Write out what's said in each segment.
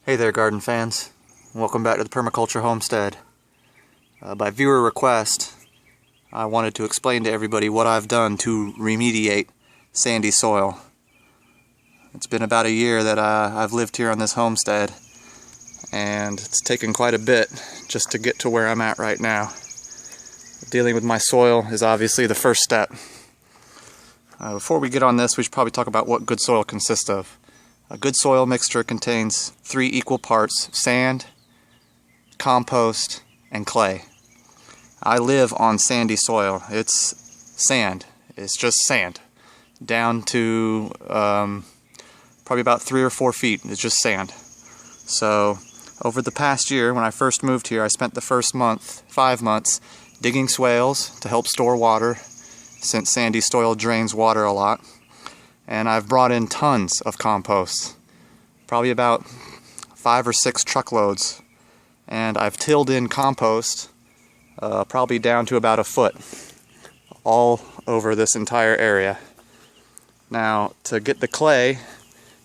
Hey there, garden fans. Welcome back to the Permaculture Homestead. By viewer request, I wanted to explain to everybody what I've done to remediate sandy soil. It's been about a year that I've lived here on this homestead, and it's taken quite a bit just to get to where I'm at right now. Dealing with my soil is obviously the first step. Before we get on this, we should probably talk about what good soil consists of. A good soil mixture contains 3 equal parts: sand, compost, and clay. I live on sandy soil. It's sand. It's just sand. Down to probably about 3 or 4 feet. It's just sand. So over the past year, when I first moved here, I spent the first 5 months, digging swales to help store water, since sandy soil drains water a lot. And I've brought in tons of compost, probably about 5 or 6 truckloads, and I've tilled in compost probably down to about 1 foot all over this entire area. Now, to get the clay,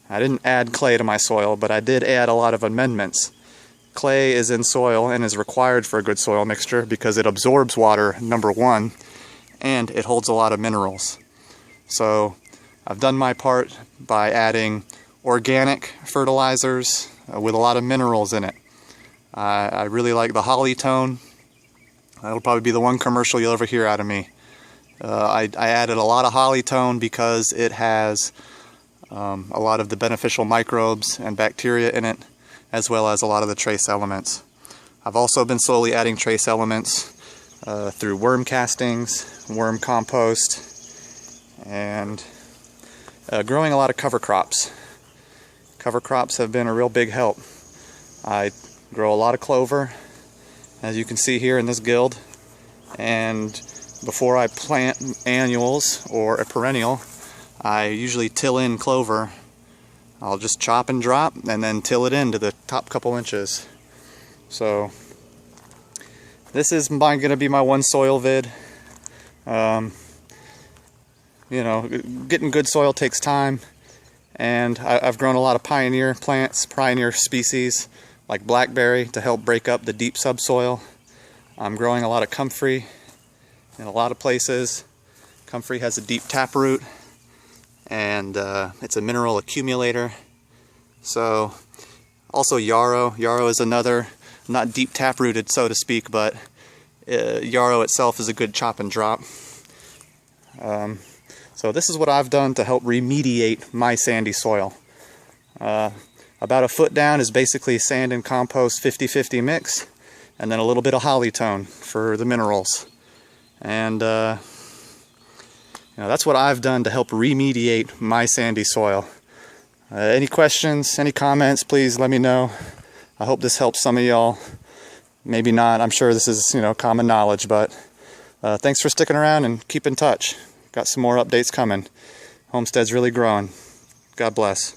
I didn't add clay to my soil, but I did add a lot of amendments. Clay is in soil and is required for a good soil mixture because it absorbs water, number one, and it holds a lot of minerals. So I've done my part by adding organic fertilizers with a lot of minerals in it. I really like the holly tone. That'll probably be the one commercial you'll ever hear out of me. I added a lot of holly tone because it has a lot of the beneficial microbes and bacteria in it, as well as a lot of the trace elements. I've also been slowly adding trace elements through worm castings, worm compost, and growing a lot of cover crops. Cover crops have been a real big help. I grow a lot of clover, as you can see here in this guild, and before I plant annuals or a perennial, I usually till in clover. I'll just chop and drop and then till it into the top couple inches. So this is going to be my one soil vid. You know, getting good soil takes time, and I've grown a lot of pioneer plants, pioneer species like blackberry to help break up the deep subsoil. I'm growing a lot of comfrey in a lot of places. Comfrey has a deep taproot, and it's a mineral accumulator. So also yarrow. Yarrow is another, not deep taprooted so to speak, but yarrow itself is a good chop and drop. So this is what I've done to help remediate my sandy soil. About 1 foot down is basically sand and compost 50-50 mix, and then a little bit of holly tone for the minerals. And you know, that's what I've done to help remediate my sandy soil. Any questions, any comments, please let me know. I hope this helps some of y'all. Maybe not. I'm sure this is, you know, common knowledge, but thanks for sticking around and keep in touch. Got some more updates coming. Homestead's really growing. God bless.